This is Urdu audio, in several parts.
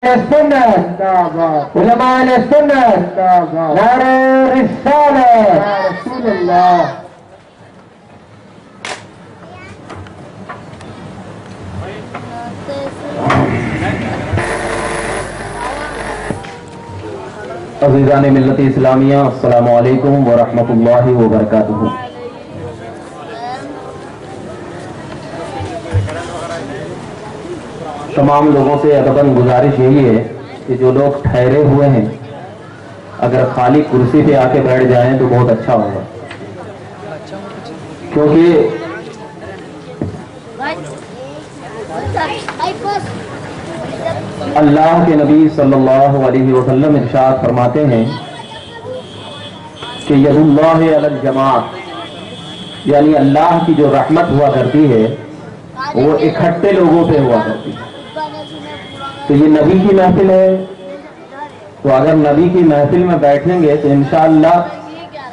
السنة علماء السنة نار الرسالة يا رسول الله. عزیزان ملت اسلامیہ السلام علیکم ورحمۃ اللہ وبرکاتہ. تمام لوگوں سے ادباً گزارش یہی ہے کہ جو لوگ ٹھہرے ہوئے ہیں اگر خالی کرسی پہ آ کے بیٹھ جائیں تو بہت اچھا ہوگا، کیونکہ اللہ کے نبی صلی اللہ علیہ وسلم ارشاد فرماتے ہیں کہ ید اللہ علی الجماعت، یعنی اللہ کی جو رحمت ہوا کرتی ہے وہ اکٹھے لوگوں پہ ہوا کرتی ہے. تو یہ نبی کی محفل ہے، تو اگر نبی کی محفل میں بیٹھیں گے تو انشاءاللہ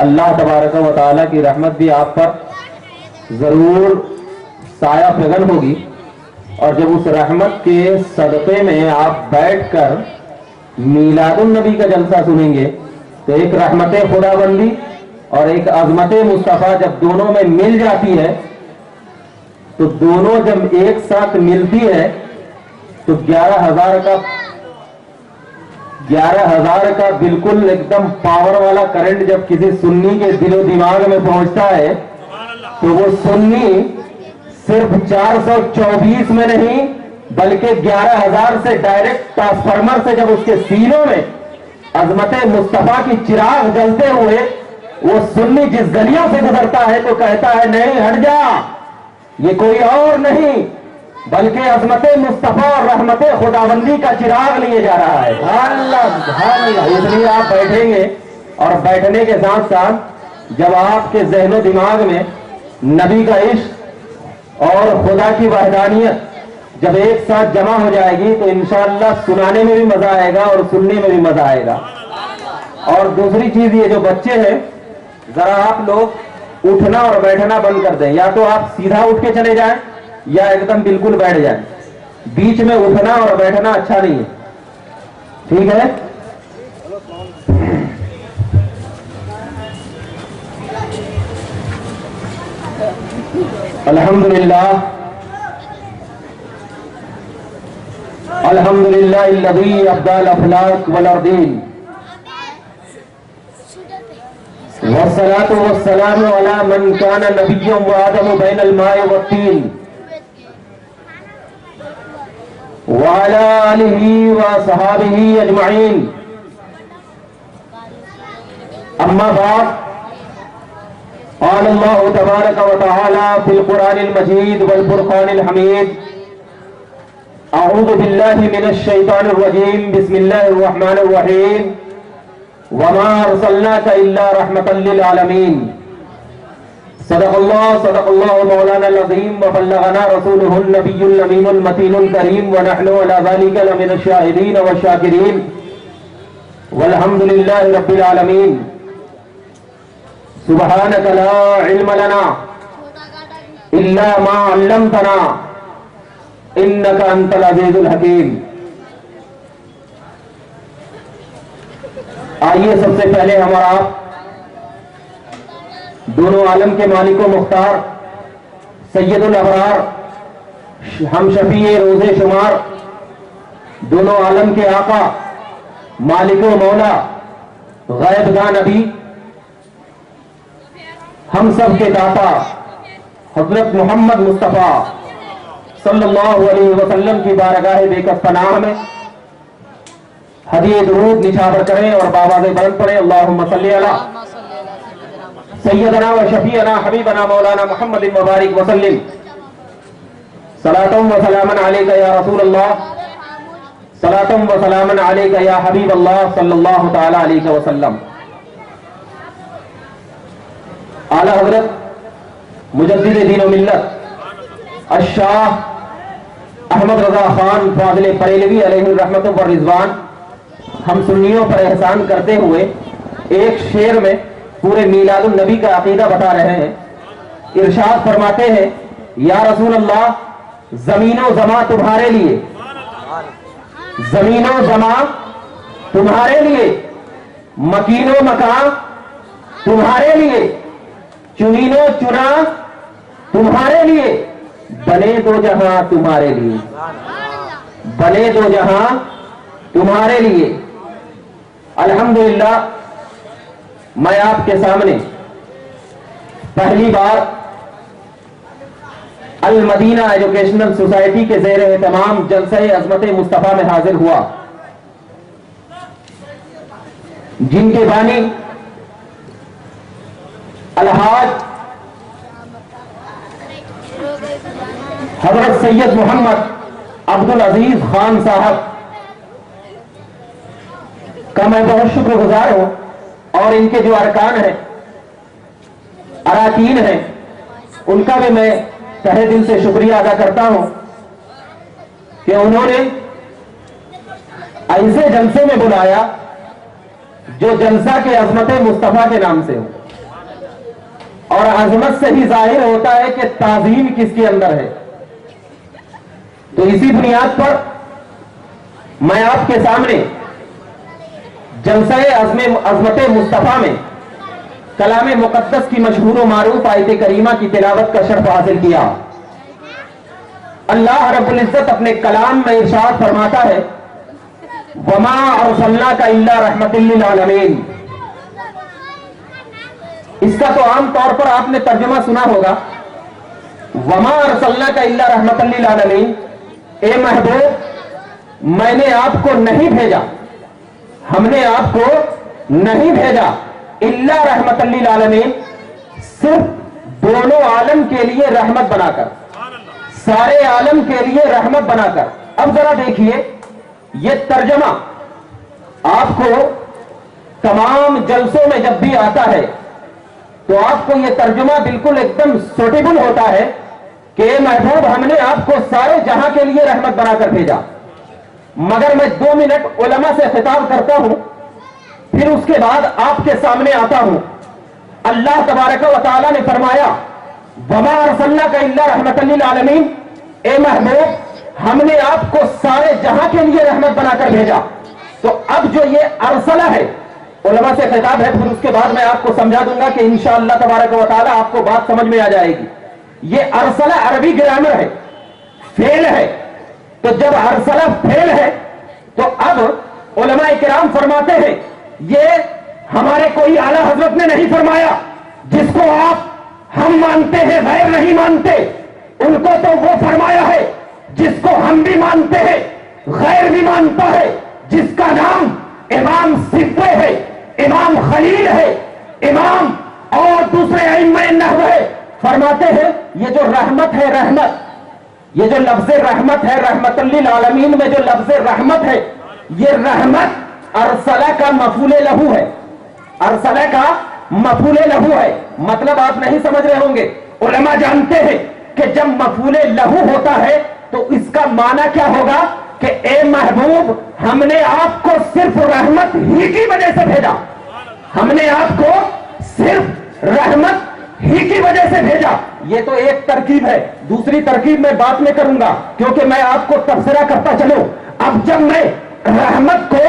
اللہ تبارک و تعالیٰ کی رحمت بھی آپ پر ضرور سایہ فگن ہوگی. اور جب اس رحمت کے صدقے میں آپ بیٹھ کر میلاد النبی کا جلسہ سنیں گے تو ایک رحمت خدا بندی اور ایک عظمت مصطفیٰ جب دونوں میں مل جاتی ہے تو دونوں جب ایک ساتھ ملتی ہے تو 11,000 کا بالکل ایک دم پاور والا کرنٹ جب کسی سنی کے دل و دماغ میں پہنچتا ہے تو وہ سنی صرف 424 میں نہیں بلکہ 11,000 سے ڈائریکٹ ٹرانسفارمر سے جب اس کے سینوں میں عظمت مصطفیٰ کی چراغ جلتے ہوئے وہ سنی جس گلیوں سے گزرتا ہے تو کہتا ہے نہیں ہٹ جا، یہ کوئی اور نہیں بلکہ عظمت مصطفیٰ اور رحمت خداوندی کا چراغ لیے جا رہا ہے. اس لیے آپ بیٹھیں گے اور بیٹھنے کے ساتھ ساتھ جب آپ کے ذہن و دماغ میں نبی کا عشق اور خدا کی وحدانیت جب ایک ساتھ جمع ہو جائے گی تو انشاءاللہ سنانے میں بھی مزہ آئے گا اور سننے میں بھی مزہ آئے گا. اور دوسری چیز یہ جو بچے ہیں ذرا آپ لوگ اٹھنا اور بیٹھنا بند کر دیں، یا تو آپ سیدھا اٹھ کے چلے جائیں یا ایک دم بالکل بیٹھ جائیں. بیچ میں اٹھنا اور بیٹھنا اچھا نہیں ہے، ٹھیک ہے؟ الحمدللہ الحمدللہ الذی ابدع الافلاک والارضین والصلاة والسلام علی من کان نبی وآدم بین الماء والطین وعلی آلہ وصحابہ اجمعین. اما بعد، قال اللہ تبارک و تعالی فی القرآن المجید والفرقان الحمید اعوذ باللہ من الشیطان الرجیم بسم اللہ الرحمن الرحیم وما ارسلناک الا رحمتا للعالمین. صدق اللہ مولانا العظیم وبلغنا رسولہ النبی الامین المتین الکریم ونحن علی ذلک لمن الشاہدین والشاکرین والحمد للہ رب العالمین. سبحانک لا علم لنا الا ما علمتنا انک انت العزیز الحکیم. آئیے سب سے پہلے ہمارا آپ دونوں عالم کے مالک و مختار سید الابرار ہم شفیع روز شمار دونوں عالم کے آقا مالک و مولا غیب داں نبی ہم سب کے داتا حضرت محمد مصطفیٰ صلی اللہ علیہ وسلم کی بارگاہ بے کس پناہ میں ہدیہ درود نچھاور کریں اور بآواز بلند پڑھیں اللہم صلی علی سیدنا و شفیعنا حبیبنا مولانا محمد مبارک وسلم. صلاۃ و سلاما علیک یا رسول اللہ، صلاۃ و سلاما علیک یا حبیب اللہ صلی اللہ تعالی علیہ وسلم. اعلی حضرت مجدد دین و ملت الشاہ احمد رضا خان فاضل بریلوی علیہ الرحمت والرضوان ہم سنیوں پر احسان کرتے ہوئے ایک شعر میں پورے میلاد النبی کا عقیدہ بتا رہے ہیں. ارشاد فرماتے ہیں یا رسول اللہ زمین و زماں تمہارے لیے زمین و زمان تمہارے لیے، مکین و مکان تمہارے لیے، چنین و چنا تمہارے لیے، بنے دو جہاں تمہارے لیے، بنے دو جہاں تمہارے لیے۔ الحمدللہ میں آپ کے سامنے پہلی بار المدینہ ایجوکیشنل سوسائٹی کے زیر اہتمام جلسہ عظمت مصطفیٰ میں حاضر ہوا، جن کے بانی الحاج حضرت سید محمد عبدالعزیز خان صاحب کا میں بہت شکر گزار ہوں، اور ان کے جو ارکان ہیں، اراکین ہیں، ان کا بھی میں تہہ دل سے شکریہ ادا کرتا ہوں کہ انہوں نے ایسے جلسے میں بلایا جو جلسہ کے عظمت مصطفیٰ کے نام سے ہو، اور عظمت سے ہی ظاہر ہوتا ہے کہ تعظیم کس کے اندر ہے۔ تو اسی بنیاد پر میں آپ کے سامنے جلسہ عظمت مصطفیٰ میں کلام مقدس کی مشہور و معروف آیت کریمہ کی تلاوت کا شرف حاصل کیا۔ اللہ رب العزت اپنے کلام میں ارشاد فرماتا ہے، وَمَا أَرْسَلْنَاكَ إِلَّا رَحْمَةً لِّلْعَالَمِينَ۔ اس کا تو عام طور پر آپ نے ترجمہ سنا ہوگا، وَمَا أَرْسَلْنَاكَ إِلَّا رَحْمَةً لِّلْعَالَمِينَ، اے محبوب میں نے آپ کو نہیں بھیجا، ہم نے آپ کو نہیں بھیجا الا رحمت للعالمین، صرف دونوں عالم کے لیے رحمت بنا کر، سارے عالم کے لیے رحمت بنا کر۔ اب ذرا دیکھیے یہ ترجمہ آپ کو تمام جلسوں میں جب بھی آتا ہے تو آپ کو یہ ترجمہ بالکل ایک دم سوٹیبل ہوتا ہے کہ اے محبوب ہم نے آپ کو سارے جہاں کے لیے رحمت بنا کر بھیجا۔ مگر میں 2 منٹ علماء سے خطاب کرتا ہوں، پھر اس کے بعد آپ کے سامنے آتا ہوں۔ اللہ تبارک و تعالی نے فرمایا، وَمَا أَرْسَلْنَاكَ إِلَّا رَحْمَةً لِّلْعَالَمِينَ، اے محبوب ہم نے آپ کو سارے جہاں کے لیے رحمت بنا کر بھیجا۔ تو اب جو یہ ارسلہ ہے، علماء سے خطاب ہے، پھر اس کے بعد میں آپ کو سمجھا دوں گا کہ انشاءاللہ تبارک و تعالی آپ کو بات سمجھ میں آ جائے گی۔ یہ ارسلہ عربی گرامر ہے، فعل ہے، تو جب ارسلہ فعل ہے تو اب علماء کرام فرماتے ہیں یہ ہمارے کوئی اعلیٰ حضرت نے نہیں فرمایا جس کو آپ ہم مانتے ہیں غیر نہیں مانتے، ان کو تو وہ فرمایا ہے جس کو ہم بھی مانتے ہیں غیر بھی مانتا ہے، جس کا نام امام صفوی ہے، امام خلیل ہے، امام اور دوسرے ائمہ نحو ہے۔ فرماتے ہیں یہ جو رحمت ہے، رحمت، یہ جو لفظ رحمت ہے، رحمت للعالمین میں جو لفظ رحمت ہے، یہ رحمت ارسلہ کا مفعول لہو ہے، ارسلہ کا مفعول لہو ہے۔ مطلب آپ نہیں سمجھ رہے ہوں گے، علماء جانتے ہیں کہ جب مفعول لہو ہوتا ہے تو اس کا معنی کیا ہوگا کہ اے محبوب ہم نے آپ کو صرف رحمت ہی کی وجہ سے بھیجا، ہم نے آپ کو صرف رحمت ہی کی وجہ سے بھیجا۔ یہ تو ایک ترکیب ہے، دوسری ترکیب میں بعد میں کروں گا کیونکہ میں آپ کو تبصرہ کرتا چلوں۔ اب جب میں رحمت کو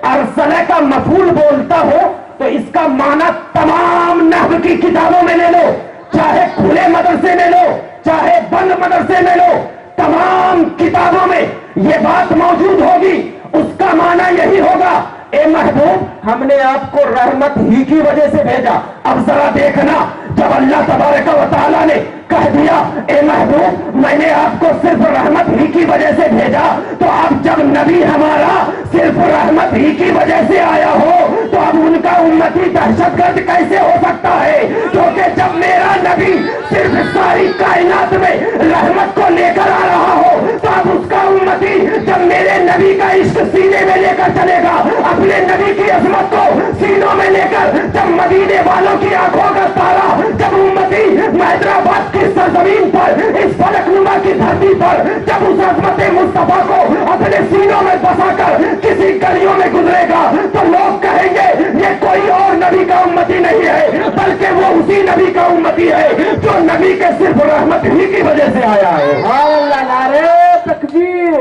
ارسلہ کا مفعول بولتا ہوں تو اس کا معنی تمام نحو کی کتابوں میں لے لو، چاہے کھلے مدرسے میں لو چاہے بند مدرسے میں لو، تمام کتابوں میں یہ بات موجود ہوگی، اس کا معنی یہی ہوگا اے محبوب ہم نے آپ کو رحمت ہی کی وجہ سے بھیجا۔ اب ذرا دیکھنا، جب اللہ تبارک و تعالیٰ نے کہہ دیا اے محبوب میں نے آپ کو صرف رحمت ہی کی وجہ سے بھیجا، تو اب جب نبی ہمارا صرف رحمت ہی کی وجہ سے آیا ہو تو اب ان کا امتی دہشت گرد کیسے ہو سکتا ہے؟ کیونکہ جب میرا نبی صرف ساری کائنات میں رحمت کو لے کر آ رہا ہو تو اب اس کا امتی جب میرے نبی کا عشق سینے میں لے کر چلے گا، اپنے نبی کی عظمت کو سینوں میں لے کر، جب مدینے والوں کی آنکھوں کا تارا، جب امتی حیدرآباد کی سرزمین پر اس فلک نما کی دھرتی پر جب اس عظمت مصطفیٰ کو اپنے سینوں میں بسا کر کسی گلیوں میں گزرے گا تو لوگ کہیں گے یہ کوئی اور نبی کا امتی نہیں ہے بلکہ وہ اسی نبی کا امتی ہے جو نبی کے صرف رحمت ہی کی وجہ سے آیا ہے۔ اللہ، نعرہ تکبیر،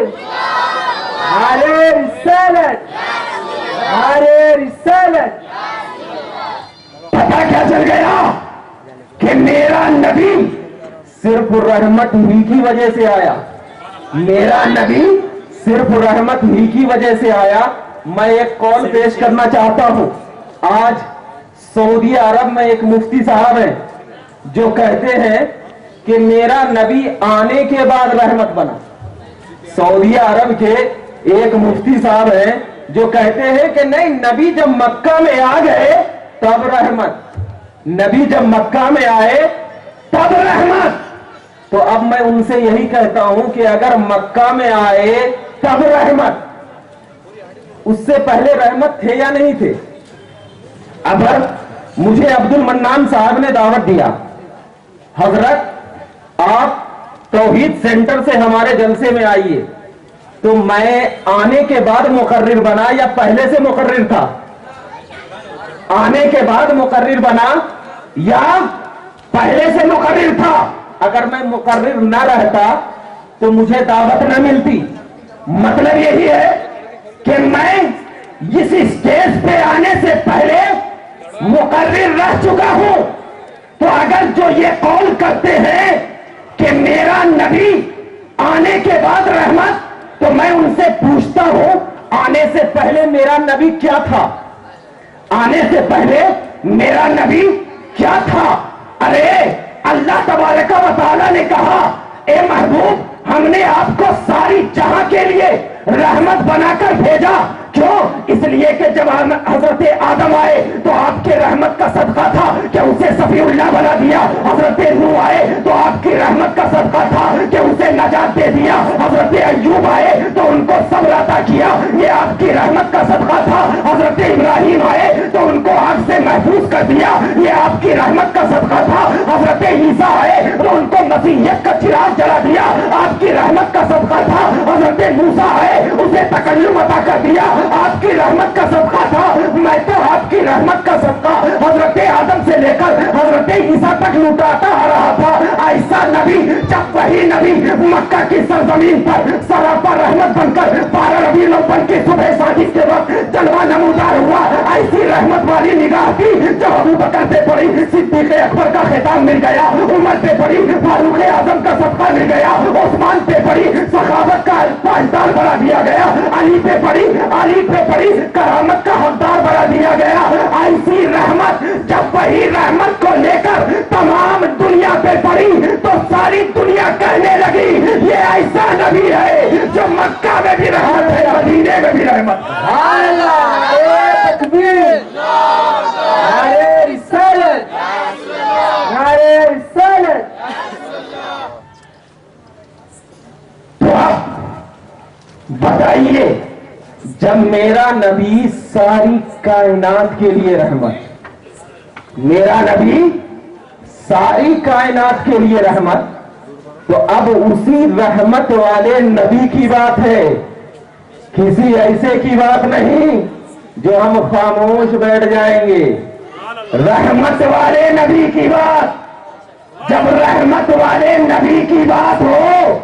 نعرہ رسالت، نعرہ رسالت۔ پتہ کیا چل گیا کہ میرا نبی صرف رحمت ہی کی وجہ سے آیا، میرا نبی صرف رحمت ہی کی وجہ سے آیا۔ میں ایک کال پیش کرنا چاہتا ہوں۔ آج سعودی عرب میں ایک مفتی صاحب ہیں جو کہتے ہیں کہ میرا نبی آنے کے بعد رحمت بنا۔ سعودی عرب کے ایک مفتی صاحب ہیں جو کہتے ہیں کہ نہیں، نبی جب مکہ میں آ گئے تب رحمت، نبی جب مکہ میں آئے تب رحمت۔ تو اب میں ان سے یہی کہتا ہوں کہ اگر مکہ میں آئے تب رحمت، اس سے پہلے رحمت تھے یا نہیں تھے؟ اگر مجھے عبد المنان صاحب نے دعوت دیا، حضرت آپ توحید سینٹر سے ہمارے جلسے میں آئیے، تو میں آنے کے بعد مقرر بنا یا پہلے سے مقرر تھا؟ آنے کے بعد مقرر بنا یا پہلے سے مقرر تھا؟ اگر میں مقرر نہ رہتا تو مجھے دعوت نہ ملتی۔ مطلب یہی ہے کہ میں اس اسٹیج پہ آنے سے پہلے مقرر رہ چکا ہوں۔ تو اگر جو یہ قول کرتے ہیں کہ میرا نبی آنے کے بعد رحمت، تو میں ان سے پوچھتا ہوں آنے سے پہلے میرا نبی کیا تھا؟ آنے سے پہلے میرا نبی کیا تھا؟ ارے اللہ تبارک و تعالیٰ نے کہا، اے محبوب، ہم نے آپ کو ساری جہاں کے لیے رحمت بنا کر بھیجا۔ کیوں؟ اس لیے کہ جب حضرت آدم آئے تو آپ کے رحمت کا صدقہ تھا کہ اسے صفی اللہ بنا دیا۔ حضرت نوح آئے تو آپ کی رحمت کا صدقہ تھا کہ اسے نجات دے دیا۔ حضرت ایوب آئے تو ان کو صبر عطا کیا، یہ آپ کی رحمت کا صدقہ تھا۔ حضرت ابراہیم آئے تو ان کو آگ سے محفوظ کر دیا، یہ آپ کی رحمت کا صدقہ تھا۔ حضرت عیسیٰ آئے تو ان کو مسیحیت کا چراغ جلا دیا، آپ کی رحمت کا صدقہ تھا۔ حضرت موسیٰ آئے، اسے تکلم عطا کر دیا، آپ کی رحمت کا صدقہ تھا۔ میں تو آپ کی رحمت کا صدقہ حضرت آدم سے لے کر حضرت عیسیٰ تک لوٹاتا آ رہا تھا۔ ایسا نبی، جب وہی نبی مکہ کی سرزمین پر سراپا رحمت بن کر 12 ربیع الاول کی صبح صادق کے وقت جلوہ نمودار ہوا، ایسی رحمت والی نگاہ تھی جو ابو بکر پہ پڑی، صدیق اکبر کا خطاب مل گیا، عمر پہ پڑی، فاروق اعظم کا صدقہ مل گیا، عثمان پہ پڑی، سخاوت کا پاسدار بنا دیا گیا، علی پہ پڑی کرامت کا حقدار بنا دیا گیا۔ ایسی رحمت جب وہی رحمت کو لے کر تمام دنیا پہ پڑی تو ساری دنیا کہنے لگی یہ ایسا نبی ہے جو مکہ میں بھی رحمت ہے، مدینے میں بھی رحمت ہے۔ نعرہ تکبیر، نعرہ رسالت، نعرہ رسالت۔ تو اب بتائیے، جب میرا نبی ساری کائنات کے لیے رحمت، میرا نبی ساری کائنات کے لیے رحمت، تو اب اسی رحمت والے نبی کی بات ہے، کسی ایسے کی بات نہیں جو ہم خاموش بیٹھ جائیں گے۔ رحمت والے نبی کی بات، جب رحمت والے نبی کی بات ہو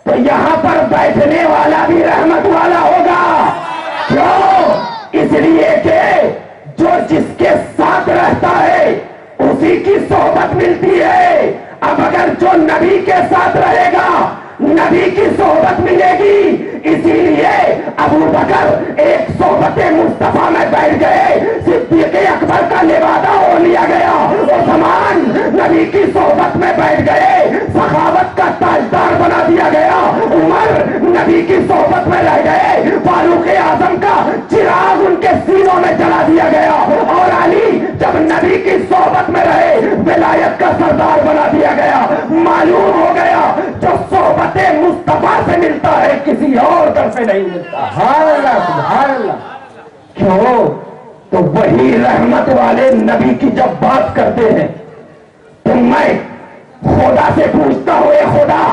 تو یہاں پر بیٹھنے والا بھی رحمت والا ہوگا۔ کیوں؟ اس لیے کہ جو جس کے ساتھ رہتا ہے اسی کی صحبت ملتی ہے۔ اب اگر جو نبی کے ساتھ رہے گا نبی کی صحبت ملے گی۔ اسی لیے ابو بکر ایک صحبت مصطفیٰ میں بیٹھ گئے، صدیق اکبر کا لبادہ ہو لیا گیا، عثمان نبی کی صحبت میں بیٹھ گئے، سخاوت کا تاجدار بنا دیا گیا، عمر نبی کی صحبت میں رہ گئے، فاروق اعظم کا چراغ ان کے سینوں میں جلا دیا گیا، اور علی جب نبی کی صحبت میں رہے ولایت کا سردار بنا دیا گیا۔ معلوم ہو گیا جو صحبت مصطفیٰ سے ملتا ہے کسی اور در سے نہیں ملتا۔ سبحان اللہ، سبحان اللہ۔ کیوں؟ تو وہی رحمت والے نبی کی جب بات کرتے ہیں تو میں خدا سے پوچھتا ہوں، اے خدا،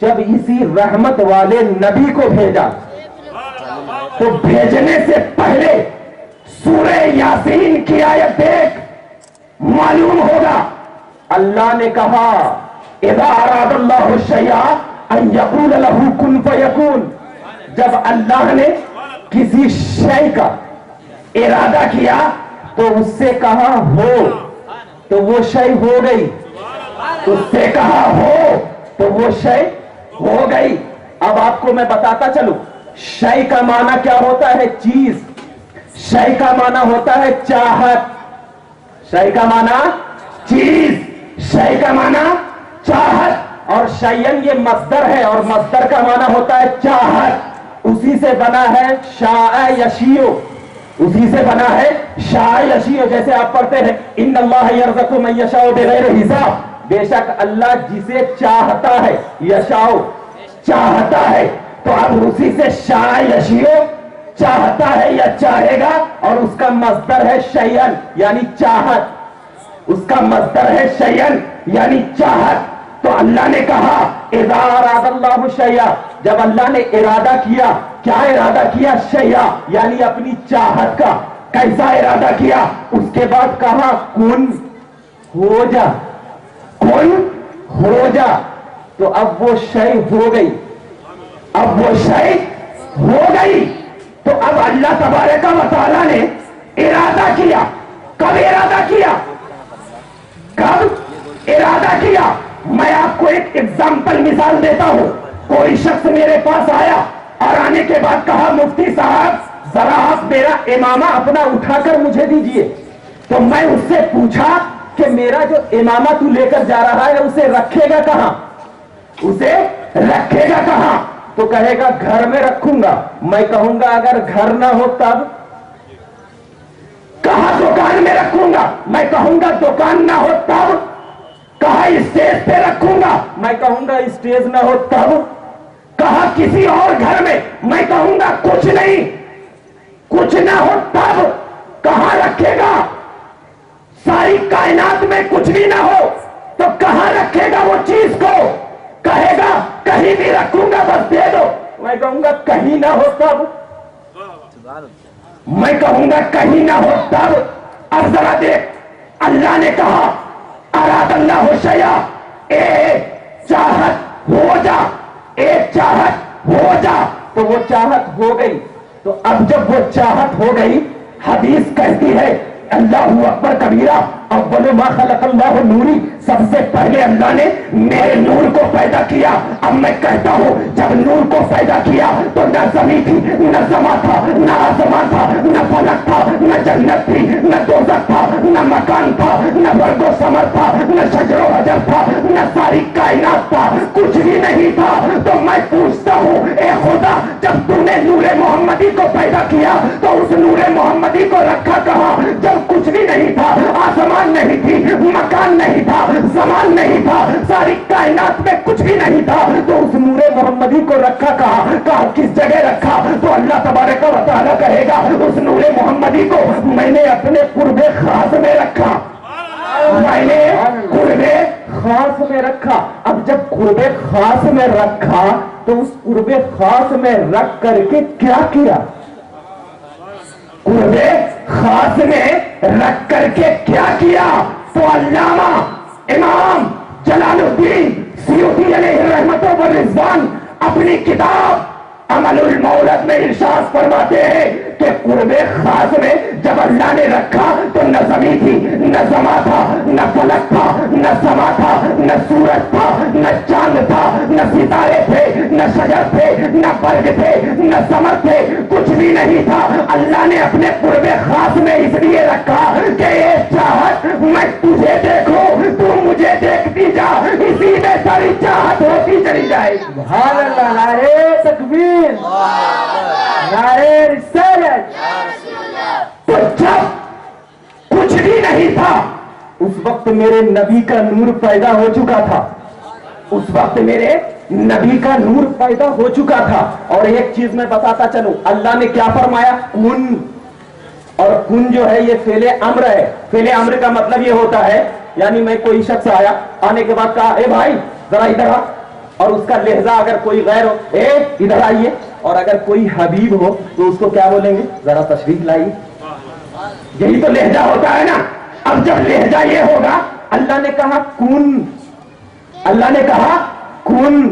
جب اسی رحمت والے نبی کو بھیجا تو بھیجنے سے پہلے سورہ یاسین کی آیت دیکھ، معلوم ہوگا اللہ نے کہا اذا اراد اللہ الشیء ان یقول له کن فیکون۔ جب اللہ نے کسی شے کا ارادہ کیا تو اس سے کہا ہو تو وہ شے ہو گئی، اس سے کہا ہو تو وہ شے ہو گئی۔ اب آپ کو میں بتاتا چلوں، شے کا معنی کیا ہوتا ہے؟ چیز۔ شے کا معنی ہوتا ہے چاہت، شے کا معنی چیز، شے کا معنی چاہت، اور شیئن یہ مصدر ہے اور مصدر کا معنی ہوتا ہے چاہت۔ اسی سے بنا ہے شاء یشیء، اسی سے بنا ہے شاء یشیء۔ جیسے آپ پڑھتے ہیں ان اللہ یرزق من یشاء بغیر حساب، بے شک اللہ جسے چاہتا ہے، یشاء چاہتا ہے، تو اب اسی سے شاء یشیء چاہتا ہے یا چاہے گا، اور اس کا مصدر ہے شیئن یعنی چاہت، اس کا مصدر ہے شیئن یعنی چاہت۔ تو اللہ نے کہا اذا اراد اللہ شیئا، جب اللہ نے ارادہ کیا، کیا ارادہ کیا؟ شیئا یعنی اپنی چاہت کا۔ کیسا ارادہ کیا؟ اس کے بعد کہا کن ہو جا، کن ہو جا، تو اب وہ شے ہو گئی، اب وہ شے ہو گئی۔ تو اب اللہ تبارک و تعالیٰ نے ارادہ کیا، کب ارادہ کیا؟ کب ارادہ کیا؟ میں آپ کو ایک ایگزامپل مثال دیتا ہوں۔ کوئی شخص میرے پاس آیا اور آنے کے بعد کہا مفتی صاحب ذرا آپ میرا امامہ اپنا اٹھا کر مجھے دیجئے۔ تو میں اس سے پوچھا کہ میرا جو امامہ تو لے کر جا رہا ہے اسے رکھے گا کہاں؟ اسے رکھے گا کہاں؟ تو کہے گا گھر میں رکھوں گا۔ میں کہوں گا اگر گھر نہ ہو تب؟ کہا دکان میں رکھوں گا۔ میں کہوں گا دکان نہ ہو تب؟ کہا اسٹیج پہ رکھوں گا۔ میں کہوں گا اسٹیج نہ ہو تب؟ کہا کسی اور گھر میں۔ میں کہوں گا کچھ نہیں، کچھ نہ ہو تب؟ کہاں رکھے گا؟ ساری کائنات میں کچھ بھی نہ ہو تو کہاں رکھے گا وہ چیز کو؟ کہے گا کہیں بھی رکھوں گا بس دے دو۔ میں کہوں گا کہیں نہ ہو تب؟ میں کہوں گا کہیں نہ ہو تب؟ اب ذرا دیکھ، اللہ نے کہا اراد اللہ شیئا، ایک چاہت ہو جا، ایک چاہت ہو جا، تو وہ چاہت ہو گئی۔ تو اب جب وہ چاہت ہو گئی، حدیث کہتی ہے اللہ اکبر کبیرہ اول ما خلق اللہ نوری، سب سے پہلے اللہ نے میرے نور کو پیدا کیا۔ اب میں کہتا ہوں جب نور کو پیدا کیا تو نہ زمین تھی، نہ سما تھا، نہ آسمان تھا، نہ فلک تھا، نہ جنت تھی، نہ دوزخ تھا، نہ مکان تھا، نہ برگ و ثمر تھا، نہ شجر و حجر تھا، نہ ساری کائنات تھا، کچھ بھی نہیں تھا۔ تو میں پوچھتا ہوں اے خدا، جب تو نے نور محمدی کو پیدا کیا تو اس نور محمدی کو رکھا کہاں؟ جب کچھ بھی نہیں تھا، آسمان نہیں تھی، مکان نہیں تھا، زمان نہیں تھا، ساری کائنات میں کچھ بھی نہیں تھا، تو اس نور محمدی کو رکھا کہاں؟ کہاں کس جگہ رکھا؟ تو اللہ تبارک و تعالیٰ کہے گا اس نور محمدی کو میں نے اپنے قرب خاص میں رکھا، میں نے قرب خاص میں رکھا۔ اب جب قرب خاص میں رکھا تو اس قرب خاص میں رکھ کر کے کیا کیا؟ قرب خاص میں رکھ کر کے کیا کیا؟ تو علامہ امام جلال الدین سیوطی علیہ الرحمت والرضوان اپنی کتاب عمل المولد میں ارشاد فرماتے ہیں کہ قرب خاص میں جب اللہ نے رکھا تو نہ زمین تھی، نہ سما تھا، نہ فلک تھا، نہ سما تھا، نہ سورج تھا، نہ چاند تھا، نہ ستارے تھے، نہ شجر تھے، نہ برگ تھے، نہ ثمر تھے، کچھ بھی نہیں تھا۔ اللہ نے اپنے قرب خاص میں اس لیے رکھا کہ اے چاہت میں تجھے دیکھوں، تو مجھے دیکھتی جا، اسی میں ساری چاہت ہوتی چلی جائے۔ سبحان اللہ، نعرہ تکبیر، نعرہ رسالت۔ تو جب کچھ بھی نہیں تھا اس وقت میرے نبی کا نور پیدا ہو چکا تھا، اس وقت میرے نبی کا نور پیدا ہو چکا تھا۔ اور ایک چیز میں بتاتا چلوں، اللہ نے کیا فرمایا؟ کن، اور کن جو ہے یہ فعل امر ہے۔ فعل امر کا مطلب یہ ہوتا ہے یعنی میں کوئی شخص آیا، آنے کے بعد کہا اے بھائی ذرا ادھر آ، اور اس کا لہجہ اگر کوئی غیر ہو اے ادھر آئیے، اور اگر کوئی حبیب ہو تو اس کو کیا بولیں گے؟ ذرا تشریف لائیے۔ یہی تو لہجہ ہوتا ہے نا۔ اب جب لہجہ یہ ہوگا، اللہ نے کہا کن، اللہ نے کہا کن،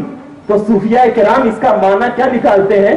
تو صوفیہ کرام اس کا معنی کیا نکالتے ہیں؟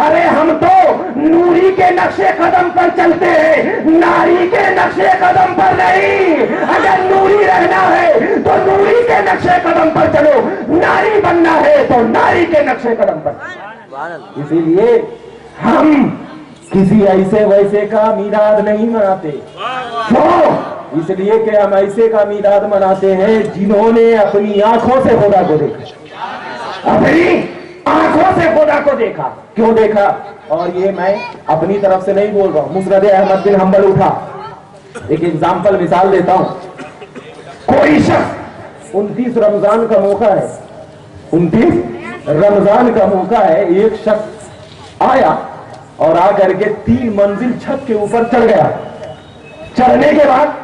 ارے ہم تو نوری کے نقش قدم پر چلتے ہیں, ناری کے نقش قدم پر نہیں. اگر نوری رہنا ہے تو نوری کے نقش قدم پر چلو, ناری بننا ہے تو ناری کے نقش قدم پر. اسی لیے ہم کسی ایسے ویسے کا میلاد نہیں مناتے. کیوں؟ اس لیے کہ ہم ایسے کا میلاد مناتے ہیں جنہوں نے اپنی آنکھوں سے خدا کو دیکھا, اپنی آنکھوں سے خدا کو دیکھا. کیوں دیکھا؟ اور یہ میں اپنی طرف سے نہیں بول رہا ہوں, مسند احمد بن حنبل اٹھا. ایک ایگزامپل مثال دیتا ہوں. کوئی شخص 29 رمضان کا موقع ہے, 29 رمضان کا موقع ہے, ایک شخص آیا اور آ کر کے 3 منزل چھت کے اوپر چڑھ گیا. چڑھنے کے بعد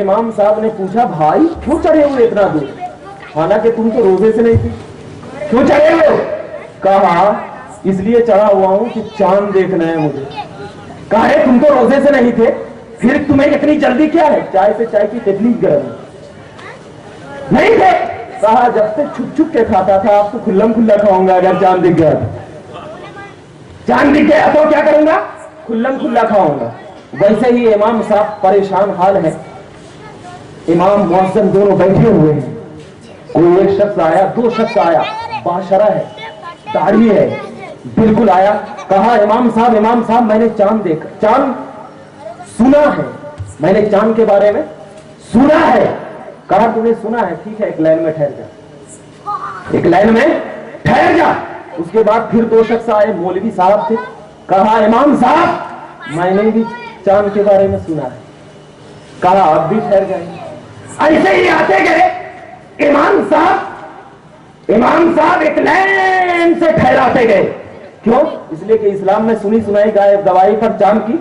امام صاحب نے پوچھا, بھائی کیوں چڑھے ہوئے اتنا دور, حالانکہ تم تو روزے سے نہیں تھی, کیوں چڑھے ہو؟ کہا اس لیے چڑھا ہوا ہوں کہ چاند دیکھنا ہے مجھے. کہا ہے تم تو روزے سے نہیں تھے, پھر تمہیں اتنی جلدی کیا ہے؟ چائے سے چائے کی تکلیف گرم نہیں تھے. کہا جب سے چھپ چھپ کے کھاتا تھا, آپ کو کھلم کھلا کھاؤں گا اگر چاند دکھ گیا. چاند دکھ گیا تو کیا کروں گا؟ کھلم کھلا کھاؤں گا. ویسے ہی امام صاحب پریشان حال ہے, امام مؤذن دونوں بیٹھے ہوئے ہیں. کوئی ایک شخص آیا, 2 شخص آیا, باشرہ ہے, داڑھی ہے, بالکل آیا. کہا امام صاحب میں نے چاند دیکھا, چاند سنا ہے, میں نے چاند کے بارے میں سنا ہے. کہا تم نے سنا ہے, ٹھیک ہے ایک لائن میں ٹھہر جا, ایک لائن میں ٹھہر جا. اس کے بعد پھر 2 شخص آئے, مولوی صاحب تھے. کہا امام صاحب میں نے بھی چاند کے بارے میں سنا ہے. کہا آپ بھی ٹھہر جائیں. ایسے ہی آتے گئے امام صاحب ایک لائن سے ٹھہراتے گئے. کیوں؟ اس لیے کہ اسلام میں سنی سنائی غائب گواہی پر چاند کی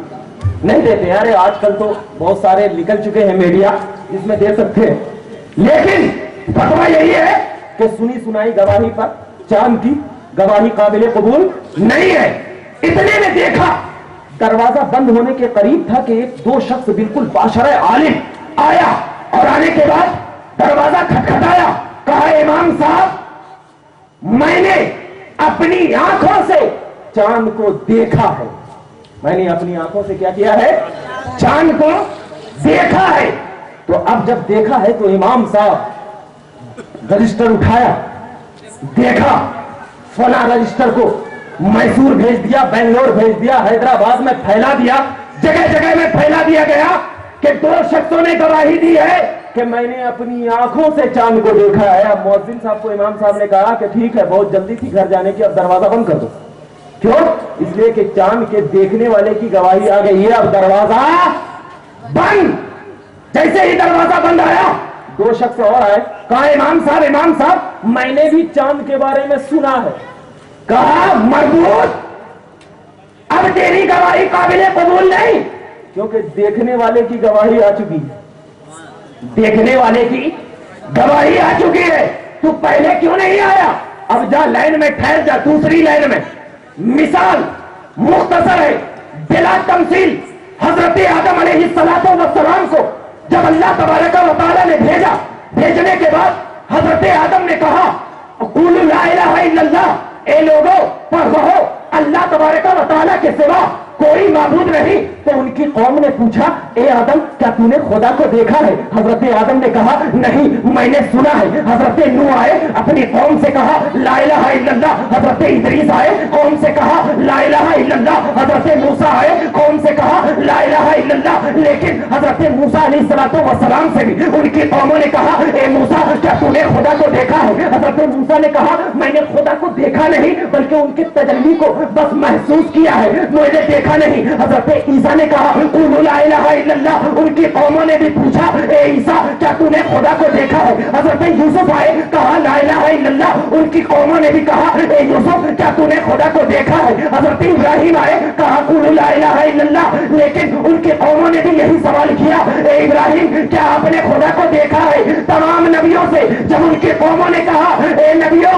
نہیں دیتے. یار آج کل تو بہت سارے نکل چکے ہیں میڈیا جس میں دے سکتے ہیں, لیکن فتویٰ یہی ہے کہ سنی سنائی گواہی پر چاند کی گواہی قابل قبول نہیں ہے. اتنے میں دیکھا دروازہ بند ہونے کے قریب تھا کہ 1-2 شخص بالکل باشرہ عالم آیا, اور آنے کے بعد دروازہ کھٹکھٹایا. کہا امام صاحب میں نے اپنی آنکھوں سے چاند کو دیکھا ہے. میں نے اپنی آنکھوں سے کیا کیا ہے؟ چاند کو دیکھا ہے. تو اب جب دیکھا ہے تو امام صاحب رجسٹر اٹھایا, دیکھا فلاں رجسٹر کو میسور بھیج دیا, بنگلور بھیج دیا, حیدرآباد میں پھیلا دیا, جگہ جگہ میں پھیلا دیا گیا کہ 2 شخصوں نے گواہی دی ہے کہ میں نے اپنی آنکھوں سے چاند کو دیکھا ہے. اب مؤذن صاحب کو امام صاحب نے کہا کہ ٹھیک ہے بہت جلدی تھی گھر جانے کی, اب دروازہ بند کر دو. کیوں؟ اس لیے کہ چاند کے دیکھنے والے کی گواہی آ گئی ہے, اب دروازہ بند. جیسے ہی دروازہ بند آیا 2 شخص اور آئے. کہا امام صاحب میں نے بھی چاند کے بارے میں سنا ہے. کہا مردود اب تیری گواہی قابل قبول نہیں, کیونکہ دیکھنے والے کی گواہی آ چکی ہے, دیکھنے والے کی گواہی آ چکی ہے. تو پہلے کیوں نہیں آیا؟ اب جا لائن میں ٹھہر جا, دوسری لائن میں. مثال مختصر ہے بلا تمثیل. حضرت آدم علیہ السلام کو جب اللہ تبارک و تعالی نے بھیجا, بھیجنے کے بعد حضرت آدم نے کہا قولوا لا الہ الا اللہ, اے لوگوں پر رہو اللہ تبارک و تعالی کے سوا کوئی معبود نہیں. تو ان کی قوم نے پوچھا اے آدم کیا تو نے خدا کو دیکھا ہے؟ حضرت آدم نے کہا نہیں میں نے سنا ہے. حضرت نوح آئے, اپنی قوم سے کہا لا الہ الا اللہ. حضرت ادریس آئے, قوم سے کہا لا الہ الا اللہ. حضرت موسیٰ آئے, قوم سے کہا لا الہ الا اللہ. لیکن حضرت موسیٰ علیہ السلام سے بھی ان کی قوموں نے کہا اے موسیٰ کیا تو نے خدا کو دیکھا ہے؟ حضرت موسیٰ نے کہا میں نے خدا کو دیکھا نہیں بلکہ ان کی تجلی کو بس محسوس کیا ہے, مجھے دیکھا نہیں. حضرت عیسیٰ نے کہا قولوا لا الہ الا اللہ. ان کی قوموں نے بھی پوچھا اے عیسیٰ کیا تو نے خدا کو دیکھا ہے؟ حضرت یوسف آئے, کہا لا الہ الا اللہ. ان کی قوموں نے بھی کہا اے یوسف کیا تو نے خدا کو دیکھا ہے؟ حضرت ابراہیم آئے, کہا قولوا لا الہ الا اللہ. لیکن ان کی قوموں نے بھی یہی سوال کیا اے ابراہیم کیا آپ نے خدا کو دیکھا ہے؟ تمام نبیوں سے جب ان کی قوموں نے کہا اے نبیوں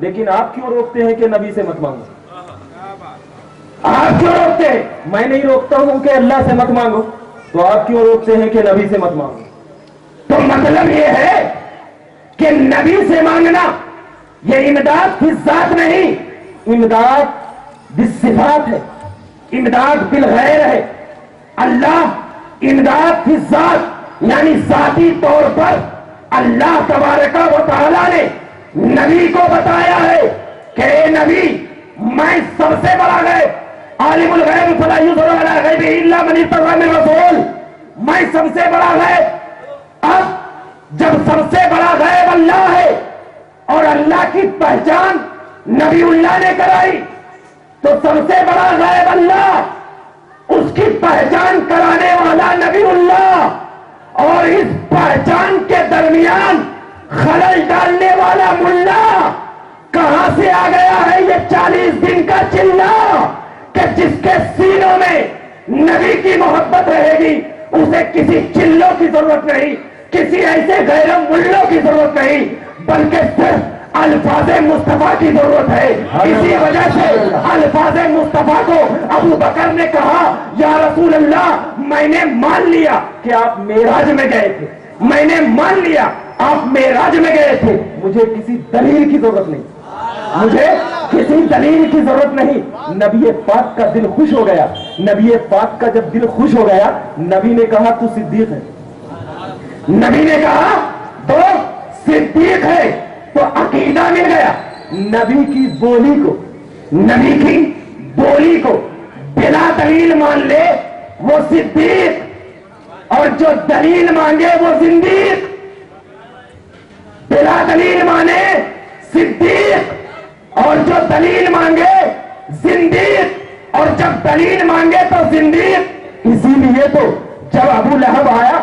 لیکن آپ کیوں روکتے ہیں کہ نبی سے مت مانگو؟ آپ کیوں روکتے ہیں؟ میں نہیں روکتا ہوں کہ اللہ سے مت مانگو، تو آپ کیوں روکتے ہیں کہ نبی سے مت مانگو؟ تو مطلب یہ ہے کہ نبی سے مانگنا یہ امداد فی ذات نہیں، امداد بالصفات ہے، امداد بالغیر ہے۔ اللہ امداد فی ذات یعنی ذاتی طور پر اللہ تبارک و تعالیٰ نے نبی کو بتایا ہے کہ اے نبی میں سب سے بڑا غیب عالم الغیب فلا یظہر علی غیبہ الا من ارتضی من رسول، میں سب سے بڑا غیب۔ اب جب سب سے بڑا غیب اللہ ہے اور اللہ کی پہچان نبی اللہ نے کرائی، تو سب سے بڑا غیب اللہ، اس کی پہچان کرانے والا نبی اللہ، اور اس پہچان کے درمیان خلل ڈالنے والا ملا کہاں سے آ گیا ہے یہ 40 دن کا چلہ کہ جس کے سینوں میں نبی کی محبت رہے گی اسے کسی چلوں کی ضرورت نہیں، کسی ایسے غیر ملوں کی ضرورت نہیں، بلکہ صرف الفاظ مصطفیٰ کی ضرورت ہے۔ اسی وجہ سے الفاظ مصطفیٰ کو ابو بکر نے کہا یا رسول اللہ میں نے مان لیا کہ آپ معراج میں گئے تھے، میں نے مان لیا آپ معراج میں گئے تھے، مجھے کسی دلیل کی ضرورت نہیں، مجھے کسی دلیل کی ضرورت نہیں۔ نبی پاک کا دل خوش ہو گیا، نبی پاک کا جب دل خوش ہو گیا نبی نے کہا تو صدیق ہے، نبی نے کہا تو صدیق ہے، تو عقیدہ مل گیا۔ نبی کی بولی کو، نبی کی بولی کو بلا دلیل مان لے وہ صدیق، اور جو دلیل مانگے وہ زندیق۔ بلا دلیل مانے صدیق، اور جو دلیل مانگے زندیق، اور جب دلیل مانگے تو زندیق۔ اسی لیے تو جب ابو لہب آیا،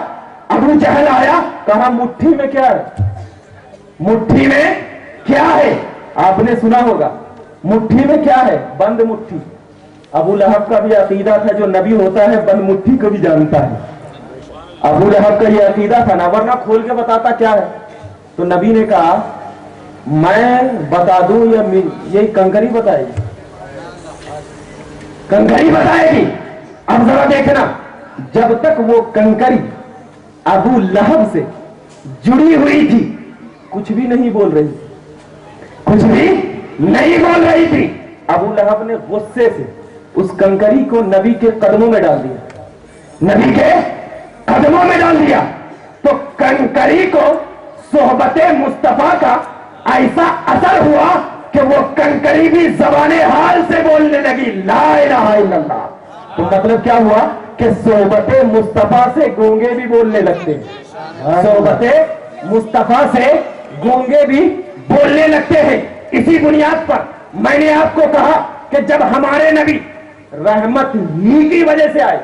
ابو جہل آیا، کہا مٹھی میں کیا ہے؟ مٹھی میں کیا ہے؟ آپ نے سنا ہوگا مٹھی میں کیا ہے؟ بند مٹھی۔ ابو لہب کا بھی عقیدہ تھا جو نبی ہوتا ہے بند مٹھی کو بھی جانتا ہے، ابو لہب کا یہ عقیدہ تھا نا، ورنہ کھول کے بتاتا کیا ہے۔ تو نبی نے کہا میں بتا دوں یا یہی کنکری بتائے گی؟ کنکری بتائے گی۔ اب ذرا دیکھنا، جب تک وہ کنکری ابو لہب سے جڑی ہوئی تھی کچھ بھی نہیں بول رہی، کچھ بھی نہیں بول رہی تھی، ابو لہب نے غصے سے اس کنکری کو نبی کے قدموں میں ڈال دیا، نبی کے قدموں میں ڈال دیا۔ تو کنکری کو صحبت مصطفیٰ کا ایسا اثر ہوا کہ وہ کنکری بھی زبان حال سے بولنے لگی لا الہ الا اللہ۔ تو مطلب کیا ہوا کہ صحبت مصطفیٰ سے گونگے بھی بولنے لگتے ہیں، صحبت مصطفیٰ سے گونگے بھی بولنے لگتے ہیں۔ اسی بنیاد پر میں نے آپ کو کہا کہ جب ہمارے نبی رحمت ہی کی وجہ سے آئے،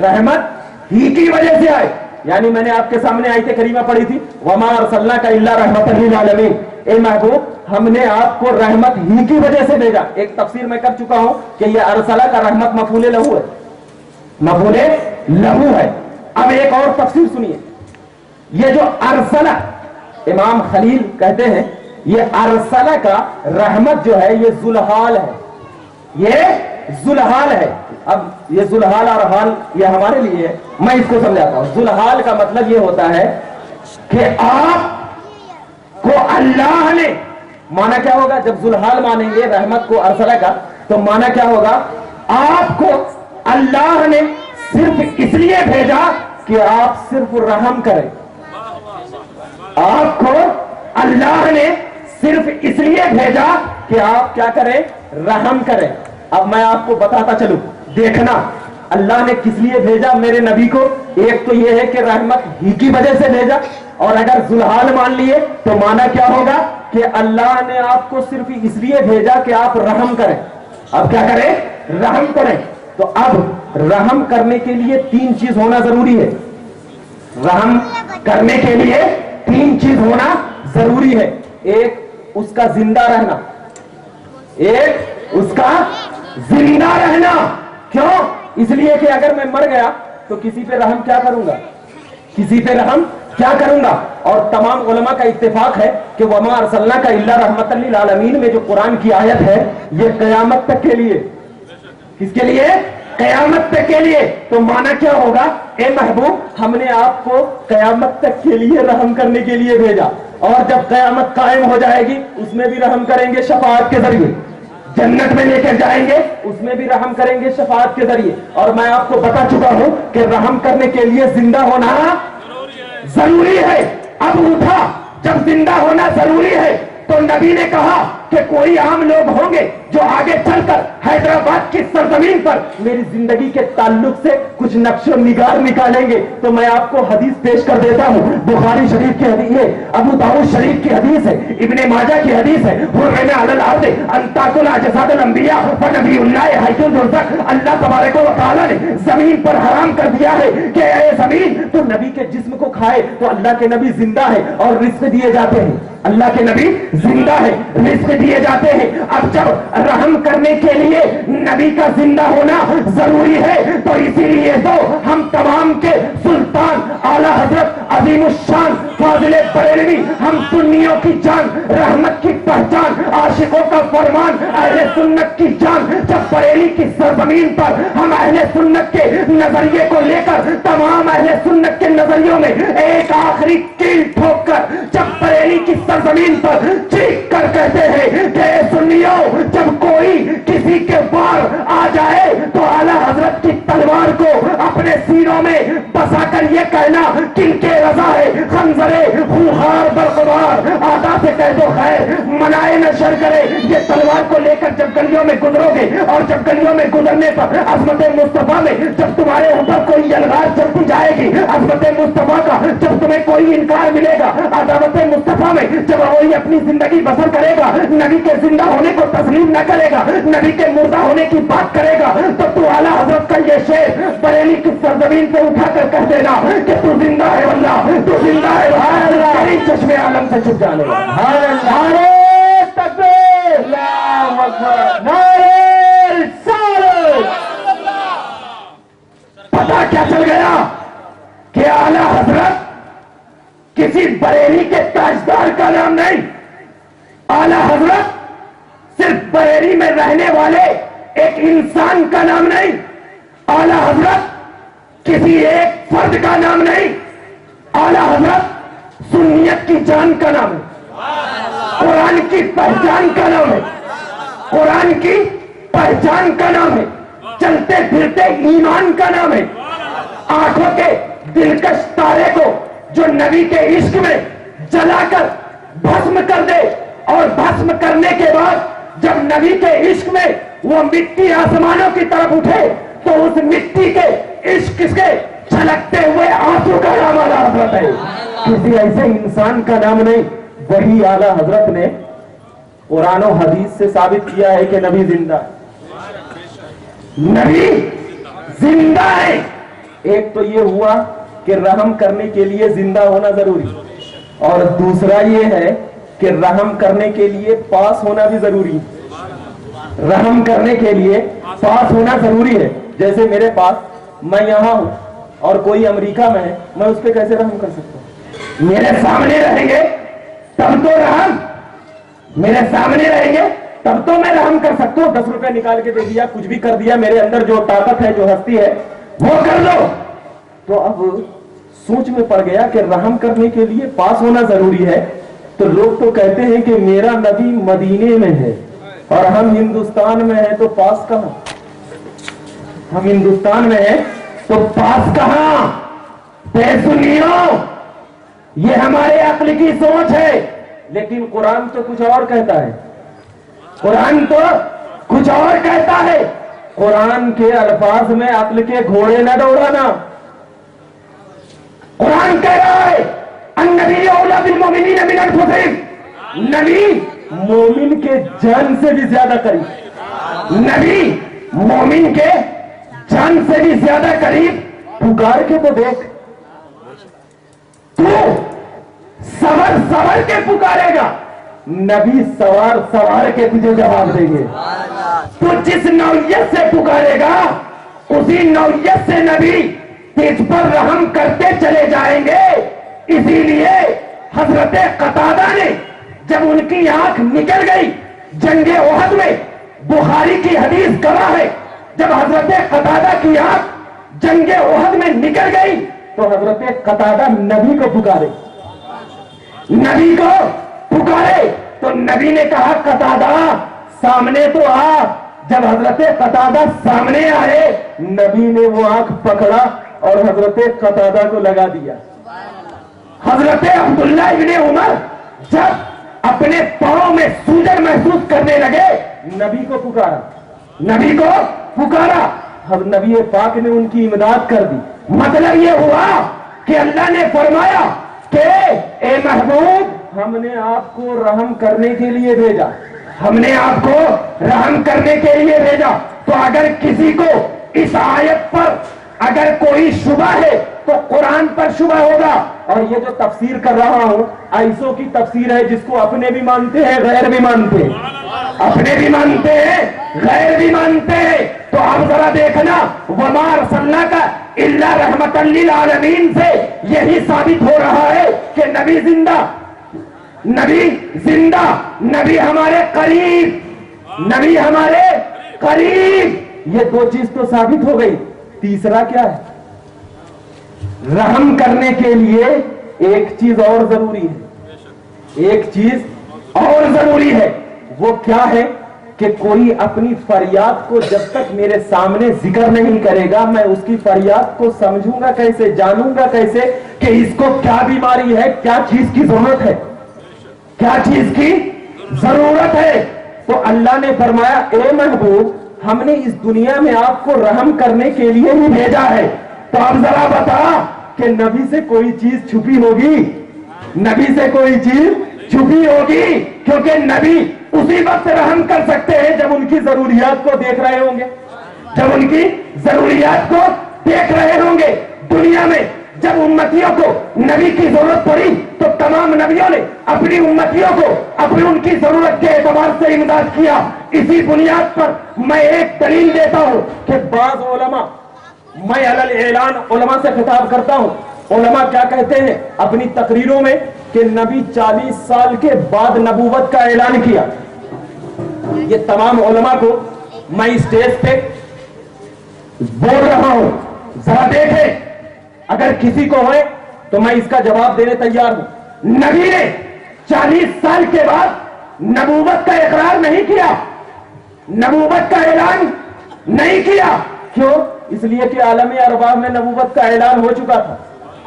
رحمت ہی کی وجہ سے آئے، یعنی میں نے آپ کے سامنے آیت کریمہ پڑھی تھی وما ارسلناک الا رحمۃ للعالمین، اے محبوب ہم نے آپ کو رحمت ہی کی وجہ سے بھیجا۔ ایک تفسیر میں کر چکا ہوں کہ یہ ارسلہ کا رحمت مفعول لہو ہے، مفعول لہو ہے۔ اب ایک اور تفسیر سنیے، یہ جو ارسلہ امام خلیل کہتے ہیں یہ ارسلہ کا رحمت جو ہے یہ ذوالحال ہے، یہ ذوالحال ہے۔ اب یہ ذوالحال اور حال یہ ہمارے لیے ہے، میں اس کو سمجھاتا ہوں۔ ذوالحال کا مطلب یہ ہوتا ہے کہ آپ کو اللہ نے، مانا کیا ہوگا جب ذوالحال مانیں گے رحمت کو ارسلہ کا، تو مانا کیا ہوگا آپ کو اللہ نے صرف اس لیے بھیجا کہ آپ صرف رحم کریں، آپ کو اللہ نے صرف اس لیے بھیجا کہ آپ کیا کریں؟ رحم کریں۔ اب میں آپ کو بتاتا چلوں، دیکھنا اللہ نے کس لیے بھیجا میرے نبی کو؟ ایک تو یہ ہے کہ رحمت ہی کی وجہ سے بھیجا، اور اگر ذوالحال مان لیے تو مانا کیا ہوگا کہ اللہ نے آپ کو صرف اس لیے بھیجا کہ آپ رحم کریں۔ اب کیا کریں؟ رحم کریں۔ تو اب رحم کرنے کے لیے 3 چیز ہونا ضروری ہے، رحم کرنے کے لیے 3 چیز ہونا ضروری ہے۔ ایک اس کا زندہ رہنا، ایک اس کا زندہ رہنا۔ کیوں؟ اس لیے کہ اگر میں مر گیا تو کسی پہ رحم کیا کروں گا؟ کسی پہ رحم کیا کروں گا؟ اور تمام علماء کا اتفاق ہے کہ وما ارسلنا کا الا رحمت للعالمین میں جو قرآن کی آیت ہے یہ قیامت تک کے لیے، کس کے لیے؟ قیامت تک کے لیے. تو معنی کیا ہوگا؟ اے محبوب ہم نے آپ کو قیامت تک کے لیے رحم کرنے کے لیے بھیجا، اور جب قیامت قائم ہو جائے گی اس میں بھی رحم کریں گے شفاعت کے ذریعے، جنت میں لے کر جائیں گے اس میں بھی رحم کریں گے شفاعت کے ذریعے. اور میں آپ کو بتا چکا ہوں کہ رحم کرنے کے لیے زندہ ہونا ضروری ہے. اب اٹھا جب زندہ ہونا ضروری ہے تو نبی نے کہا کہ کوئی عام لوگ ہوں گے جو آگے چل کر حیدرآباد کی سرزمین پر میری زندگی کے تعلق سے کچھ نقش و نگار نکالیں گے. تو میں آپ کو حدیث پیش کر دیتا ہوں. بخاری شریف کی حدیث ہے، ابو داؤد شریف کی حدیث ہے، ابن ماجہ کی حدیث ہے. حرم علی الارض ان تاکل اجساد الانبیاء ونبی اللہ حیث الرزق. اللہ تبارک و تعالی نے زمین پر حرام کر دیا ہے کہ اے زمین تو نبی کے جسم کو کھائے. تو اللہ کے نبی زندہ ہے اور رزق دیے جاتے ہیں، اللہ کے نبی زندہ ہے، رزق دیے جاتے ہیں. اب جب رحم کرنے کے لیے نبی کا زندہ ہونا ضروری ہے تو اسی لیے تو ہم تمام کے سلطان اعلی حضرت عظیم الشان فاضل بریلوی، ہم سنیوں کی جان، رحمت کی پہچان، عاشقوں کا فرمان، اہل سنت کی جان، جب بریلی کی سرزمین پر ہم اہل سنت کے نظریے کو لے کر تمام اہل سنت کے نظریوں میں ایک آخری کیل ٹھوک کر جب بریلی کی سرزمین پر چیخ کر کہتے ہیں کہ اے سنیوں جب کوئی کسی کے وار آ جائے تو اعلی حضرت کی تلوار کو اپنے سینوں میں بسا کر یہ کہنا کن کے رضا ہے خنجرے خونخوار برقرار آدھا سے کہہ دو خیر منائے نہ شر کرے. یہ تلوار کو لے کر جب گلیوں میں گزرو گے اور جب گلیوں میں گزرنے پر عظمت مصطفیٰ میں جب تمہارے اوپر کوئی یلغار چلتی جائے گی، عظمت مصطفیٰ کا جب تمہیں کوئی انکار ملے گا، عداوت مصطفیٰ میں جب وہی اپنی زندگی بسر کرے گا، نبی کے زندہ ہونے کو تسلیم نہ کرے گا، نبی کے مردہ ہونے کی بات کرے گا، تو اعلیٰ حضرت کا یہ شعر بریلی کی سرزمین پہ اٹھا کر کہہ دینا کہ تو زندہ ہے واللہ، تو زندہ ہے واللہ، چشمے عالم سے چھپ جانے گا. نعرہ تکبیر، اللہ اکبر، نعرہ رسالت. پتہ کیا چل گیا کہ اعلیٰ حضرت کسی بریلی کے تاجدار کا نام نہیں، اعلیٰ حضرت صرف بریلی میں رہنے والے ایک انسان کا نام نہیں، اعلیٰ حضرت کسی ایک فرد کا نام نہیں، اعلیٰ حضرت سنیت کی جان کا نام ہے، قرآن کی پہچان کا نام ہے، قرآن کی پہچان کا نام ہے، چلتے پھرتے ایمان کا نام ہے. آنکھوں کے دلکش تارے کو جو نبی کے عشق میں جلا کر بھسم کر دے اور بھسم کرنے کے بعد جب نبی کے عشق میں وہ مٹی آسمانوں کی طرف اٹھے تو اس مٹی کے عشق کے چھلکتے ہوئے آنسو کا نام اعلیٰ حضرت ہے. کسی ایسے انسان کا نام نہیں. وہی اعلیٰ حضرت نے قرآن و حدیث سے ثابت کیا ہے کہ نبی زندہ ہے. نبی زندہ ہے. ایک تو یہ ہوا کہ رحم کرنے کے لیے زندہ ہونا ضروری، اور دوسرا یہ ہے کہ رحم کرنے کے لیے پاس ہونا بھی ضروری. رحم کرنے کے لیے پاس ہونا ضروری ہے. جیسے میرے پاس، میں یہاں ہوں اور کوئی امریکہ میں ہے، میں اس پہ کیسے رحم کر سکتا ہوں؟ میرے سامنے رہیں گے تب تو رحم، میرے سامنے رہیں گے تب تو میں رحم کر سکتا ہوں. 10 روپے نکال کے دے دیا، کچھ بھی کر دیا، میرے اندر جو طاقت ہے، جو ہستی ہے وہ کر لو. تو اب سوچ میں پڑ گیا کہ رحم کرنے کے لیے پاس ہونا ضروری ہے. تو لوگ تو کہتے ہیں کہ میرا نبی مدینے میں ہے اور ہم ہندوستان میں ہیں، تو پاس کہاں؟ ہم ہندوستان میں ہیں تو پاس کہاں؟ بے سنیوں، یہ ہمارے عقل کی سوچ ہے. لیکن قرآن تو کچھ اور کہتا ہے. قرآن تو کچھ اور کہتا ہے. قرآن کے الفاظ میں عقل کے گھوڑے نہ دوڑانا. قرآن کہہ رہا ہے النبی اولیٰ بالمؤمنین من انفسہم، نبی مومن کے جان سے بھی زیادہ قریب، نبی مومن کے جان سے بھی زیادہ قریب. پکار کے تو دیکھ، تو سور سور کے پکارے گا، نبی سوار سوار کے تجھے جواب دیں گے. تو جس نوعیت سے پکارے گا اسی نوعیت سے نبی تجھ پر رحم کرتے چلے جائیں گے. اسی لیے حضرت قتادہ نے جب ان کی آنکھ نکل گئی جنگ احد میں، بخاری کی حدیث گواہ ہے، جب حضرت قتادہ کی آنکھ جنگ احد میں نکل گئی تو حضرت قتادہ نبی کو پکارے، نبی کو پکارے تو نبی نے کہا قتادہ سامنے تو آ۔ جب حضرت قتادہ سامنے آئے، نبی نے وہ آنکھ پکڑا اور حضرت قتادہ کو لگا دیا۔ حضرت عبداللہ ابن عمر جب اپنے پاؤں میں سوجن محسوس کرنے لگے، نبی کو پکارا، نبی کو پکارا، نبی پاک نے ان کی امداد کر دی۔ مطلب یہ ہوا کہ اللہ نے فرمایا کہ اے محبوب ہم نے آپ کو رحم کرنے کے لیے بھیجا، ہم نے آپ کو رحم کرنے کے لیے بھیجا۔ تو اگر کسی کو اس آیت پر اگر کوئی شبہ ہے تو قرآن پر شبہ ہوگا۔ اور یہ جو تفسیر کر رہا ہوں ایسوں کی تفسیر ہے جس کو اپنے بھی مانتے ہیں غیر بھی مانتے ہیں، اپنے بھی مانتے ہیں غیر بھی مانتے ہیں۔ تو آپ ذرا دیکھنا، وما ارسلناک الا رحمۃ للعالمین سے یہی ثابت ہو رہا ہے کہ نبی زندہ، نبی زندہ، نبی ہمارے قریب، نبی ہمارے قریب۔ یہ دو چیز تو ثابت ہو گئی، تیسرا کیا ہے؟ رحم کرنے کے لیے ایک چیز اور ضروری ہے، ایک چیز اور ضروری ہے۔ وہ کیا ہے کہ کوئی اپنی فریاد کو جب تک میرے سامنے ذکر نہیں کرے گا میں اس کی فریاد کو سمجھوں گا کیسے، جانوں گا کیسے کہ اس کو کیا بیماری ہے، کیا چیز کی ضرورت ہے، کیا چیز کی ضرورت ہے۔ تو اللہ نے فرمایا اے محبوب ہم نے اس دنیا میں آپ کو رحم کرنے کے لیے ہی بھیجا ہے۔ تو اب ذرا بتا کہ نبی سے کوئی چیز چھپی ہوگی؟ نبی سے کوئی چیز چھپی ہوگی؟ کیونکہ نبی اسی وقت رحم کر سکتے ہیں جب ان کی ضروریات کو دیکھ رہے ہوں گے، جب ان کی ضروریات کو دیکھ رہے ہوں گے۔ دنیا میں جب امتیوں کو نبی کی ضرورت پڑی تو تمام نبیوں نے اپنی امتیوں کو اپنی ان کی ضرورت کے اعتبار سے امداد کیا۔ اسی بنیاد پر میں ایک دلیل دیتا ہوں کہ بعض علماء، میں علی اعلان علماء سے خطاب کرتا ہوں، علماء کیا کہتے ہیں اپنی تقریروں میں کہ نبی 40 سال کے بعد نبوت کا اعلان کیا۔ یہ تمام علماء کو میں اسٹیج پہ بول رہا ہوں، ذرا دیکھیں، اگر کسی کو ہے تو میں اس کا جواب دینے تیار ہوں۔ نبی نے 40 سال کے بعد نبوت کا اقرار نہیں کیا، نبوت کا اعلان نہیں کیا۔ کیوں؟ اس لیے کہ عالم ارواح میں نبوت کا اعلان ہو چکا تھا،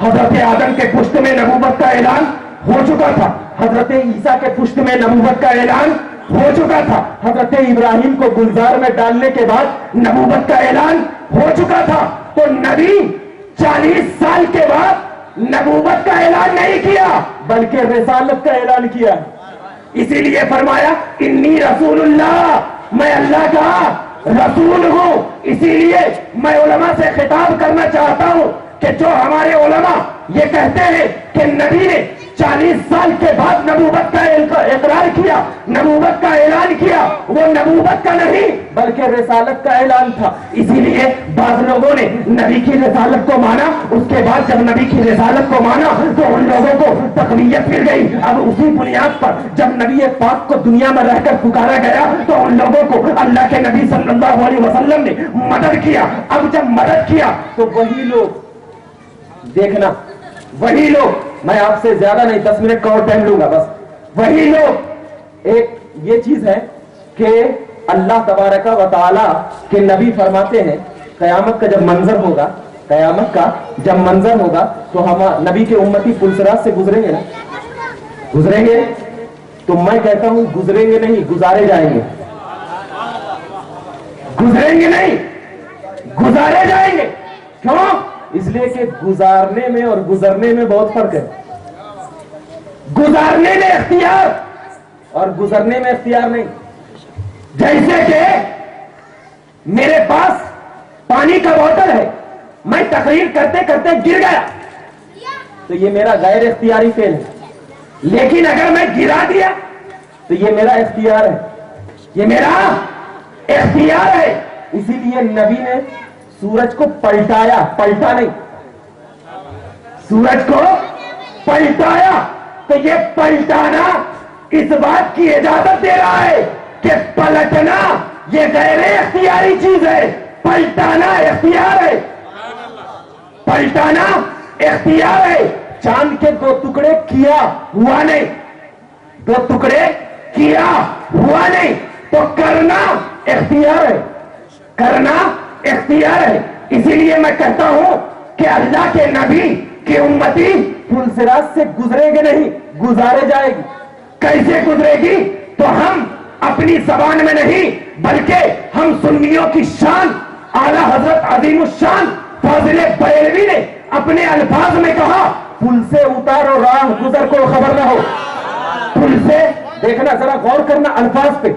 حضرت آدم کے پشت میں نبوت کا اعلان ہو چکا تھا، حضرت عیسیٰ کے پشت میں نبوت کا اعلان ہو چکا تھا، حضرت ابراہیم کو گلزار میں ڈالنے کے بعد نبوت کا اعلان ہو چکا تھا۔ تو نبی 40 سال کے بعد نبوت کا اعلان نہیں کیا بلکہ رسالت کا اعلان کیا۔ اسی لیے فرمایا انی رسول اللہ، میں اللہ کا رسول ہوں۔ اسی لیے میں علماء سے خطاب کرنا چاہتا ہوں کہ جو ہمارے علماء یہ کہتے ہیں کہ نبی نے 40 سال کے بعد نبوت کا اقرار کیا، نبوت کا اعلان کیا، وہ نبوت کا نہیں بلکہ رسالت کا اعلان تھا۔ اسی لیے بعض لوگوں نے نبی کی رسالت کو مانا، اس کے بعد جب نبی کی رسالت کو مانا تو ان لوگوں کو تقویت مل گئی۔ اب اسی بنیاد پر جب نبی پاک کو دنیا میں رہ کر پکارا گیا تو ان لوگوں کو اللہ کے نبی صلی اللہ علیہ وسلم نے مدد کیا۔ اب جب مدد کیا تو وہی لوگ، دیکھنا وہی لوگ، میں آپ سے زیادہ نہیں 10 منٹ کا اور ٹائم لوں گا بس، وہی لوگ، ایک یہ چیز ہے کہ اللہ تبارک و تعالی کے نبی فرماتے ہیں قیامت کا جب منظر ہوگا، قیامت کا جب منظر ہوگا تو ہم نبی کے امتی پلسرات سے گزریں گے نا، گزریں گے؟ تو میں کہتا ہوں گزریں گے نہیں، گزارے جائیں گے، گزریں گے نہیں، گزارے جائیں گے۔ کیوں؟ اس لیے کہ گزارنے میں اور گزرنے میں بہت فرق ہے۔ گزارنے میں اختیار اور گزرنے میں اختیار نہیں۔ جیسے کہ میرے پاس پانی کا بوتل ہے، میں تقریر کرتے کرتے گر گیا تو یہ میرا غیر اختیاری فعل ہے، لیکن اگر میں گرا دیا تو یہ میرا اختیار ہے، یہ میرا اختیار ہے۔ اسی لیے نبی نے سورج کو پلٹایا، پلٹا نہیں، سورج کو پلٹایا تو یہ پلٹانا اس بات کی اجازت دے رہا ہے کہ پلٹنا یہ غیر اختیاری چیز ہے، پلٹانا اختیار ہے، پلٹانا اختیار ہے۔ چاند کے 2 ٹکڑے کیا ہوا نہیں، 2 ٹکڑے کیا ہوا نہیں، تو کرنا اختیار ہے، کرنا اختیار ہے۔ اسی لیے میں کہتا ہوں کہ اللہ کے نبی کی امتی پلسرات سے گزرے گی نہیں، گزارے جائے گی۔ کیسے گزرے گی؟ تو ہم اپنی زبان میں نہیں بلکہ ہم سنیوں کی شان اعلیٰ حضرت عظیم الشان فاضل بریلوی نے اپنے الفاظ میں کہا، پل سے اتارو راہ گزر کو خبر نہ ہو۔ پل سے، دیکھنا ذرا غور کرنا الفاظ پہ،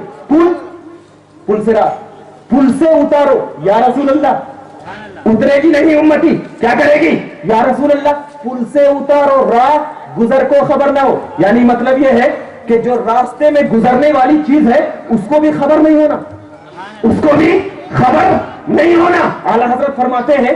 پل سے راہ، پل سے اتارو یا رسول اللہ۔ اترے گی نہیں امتی، کیا کرے گی؟ یا رسول اللہ پل سے اتارو راہ گزر کو خبر نہ ہو، یعنی مطلب یہ ہے کہ جو راستے میں گزرنے والی چیز ہے اس کو بھی خبر نہیں ہونا، اس کو بھی خبر نہیں ہونا۔ اعلیٰ حضرت فرماتے ہیں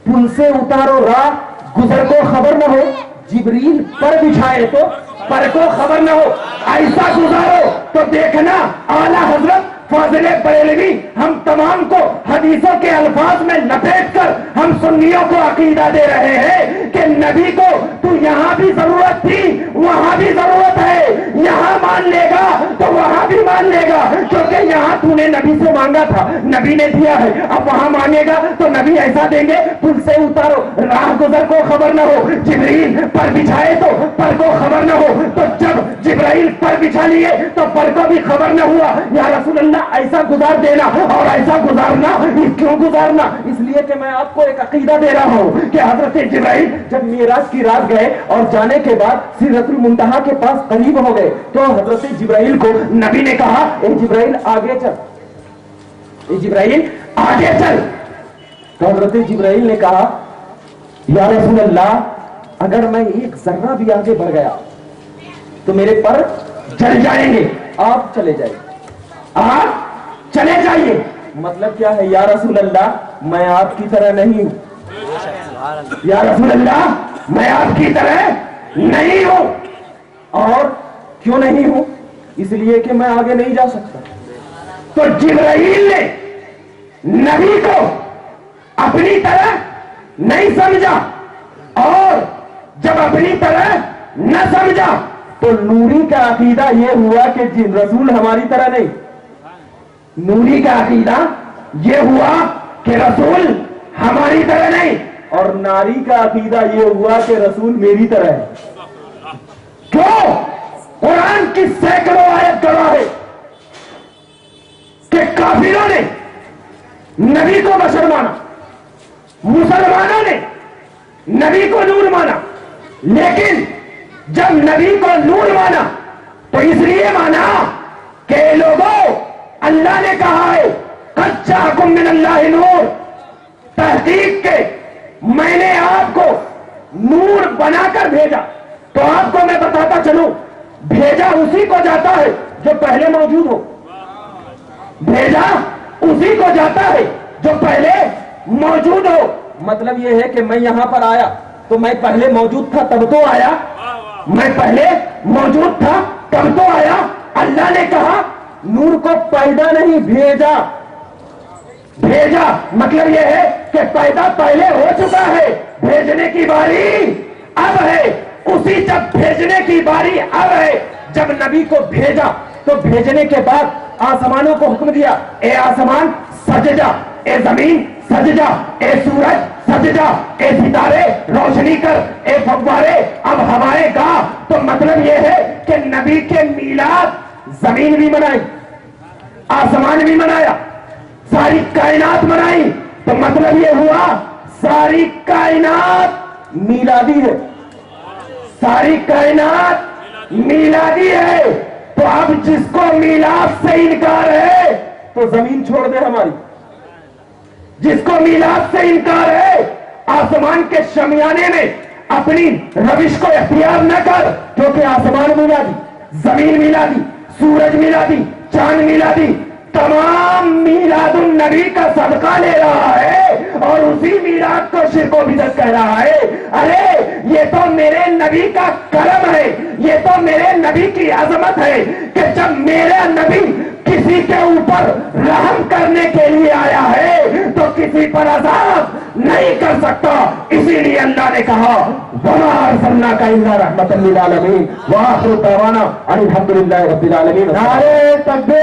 پل سے اتارو راہ گزر کو خبر نہ ہو، جبریل پر بچھائے تو پر کو خبر نہ ہو، ایسا گزارو تو دیکھنا اعلیٰ حضرت فاضل بریلوی ہم تمام کو حدیثوں کے الفاظ میں لپیٹ کر ہم سنیوں کو عقیدہ دے رہے ہیں کہ نبی کو تو یہاں بھی ضرورت تھی، وہاں بھی ضرورت ہے، یہاں مان لے گا تو وہاں بھی مان لے گا، کیونکہ یہاں تو نے نبی سے مانگا تھا، نبی نے دیا ہے، اب وہاں مانگے گا تو نبی ایسا دیں گے، پل سے اتارو راہ گزر کو خبر نہ ہو، جبریل پر بچھائے تو پر کو خبر نہ ہو، تو جب جبرائیل پر بچھا لیے تو پر کو بھی خبر نہ ہوا۔ یا رسول اللہ ایسا گزار دینا، اور ایسا گزارنا کیوں گزارنا؟ اس لیے کہ میں آپ کو ایک عقیدہ دے رہا ہوں کہ حضرت جبرائیل جب معراج کی رات گئے اور جانے کے بعد سدرۃ المنتہا کے پاس قریب ہو گئے تو حضرت جبرائیل کو نبی نے کہا، اے جبرائیل آگے چل، اے جبرائیل آگے چل۔ تو حضرت جبرائیل نے کہا، یا رسول اللہ اگر میں ایک ذرہ بھی آگے بڑھ گیا تو میرے پر جل جائیں گے، آپ چلے جائیں، آپ چلے جائیے۔ مطلب کیا ہے؟ یا رسول اللہ میں آپ کی طرح نہیں ہوں، یا رسول اللہ میں آپ کی طرح نہیں ہوں۔ اور کیوں نہیں ہوں؟ اس لیے کہ میں آگے نہیں جا سکتا۔ تو جبرائیل نے نبی کو اپنی طرح نہیں سمجھا، اور جب اپنی طرح نہ سمجھا تو نوری کا عقیدہ یہ ہوا کہ رسول ہماری طرح نہیں، نوری کا عقیدہ یہ ہوا کہ رسول ہماری طرح نہیں، اور ناری کا عقیدہ یہ ہوا کہ رسول میری طرح ہے۔ کیوں؟ قرآن کی سینکڑوں آیت گواہ ہے کہ کافروں نے نبی کو بشر مانا، مسلمانوں نے نبی کو نور مانا، لیکن جب نبی کو نور مانا تو اس لیے مانا کہ لوگوں اللہ نے کہا ہے قد جاءکم من اللہ نور، تحقیق کے میں نے آپ کو نور بنا کر بھیجا۔ تو آپ کو میں بتاتا چلوں، بھیجا اسی کو جاتا ہے جو پہلے موجود ہو، بھیجا اسی کو جاتا ہے جو پہلے موجود ہو۔ مطلب یہ ہے کہ میں یہاں پر آیا تو میں پہلے موجود تھا تب تو آیا، میں پہلے موجود تھا تب تو آیا۔ اللہ نے کہا نور کو پیدا نہیں بھیجا، بھیجا مطلب یہ ہے کہ پیدا پہلے ہو چکا ہے، بھیجنے کی باری اب ہے۔ اسی جب بھیجنے کی باری اب ہے، جب نبی کو بھیجا تو بھیجنے کے بعد آسمانوں کو حکم دیا، اے آسمان سج جا، اے زمین سج جا، اے سورج سج جا، اے ستارے روشنی کر، اے فوارے اب ہوائیں گا۔ تو مطلب یہ ہے کہ نبی کے میلاد زمین بھی منائی، آسمان بھی منایا، ساری کائنات منائی۔ تو مطلب یہ ہوا ساری کائنات میلادی ہے، ساری کائنات میلادی ہے۔ تو اب جس کو میلاد سے انکار ہے تو زمین چھوڑ دے ہماری، جس کو میلاد سے انکار ہے آسمان کے شمیانے میں اپنی روش کو اختیار نہ کر، کیونکہ آسمان میلادی، زمین میلادی، سورج میلادی، چاند میلادی، تمام میلاد النبی کا صدقہ لے رہا ہے اور اسی میلاد کو شرک و بدعت کہہ رہا ہے۔ ارے یہ تو میرے نبی کا کرم ہے, یہ تو میرے نبی کی عظمت ہے کہ جب میرا نبی کسی کے اوپر رحم کرنے کے لیے آیا ہے تو کسی پر عذاب نہیں کر سکتا. اسی لیے اللہ نے کہا وما ارسلناک الا رحمۃ للعالمین وآخر دعوانا ان الحمد للہ رب العالمین. نعرے تکبیر.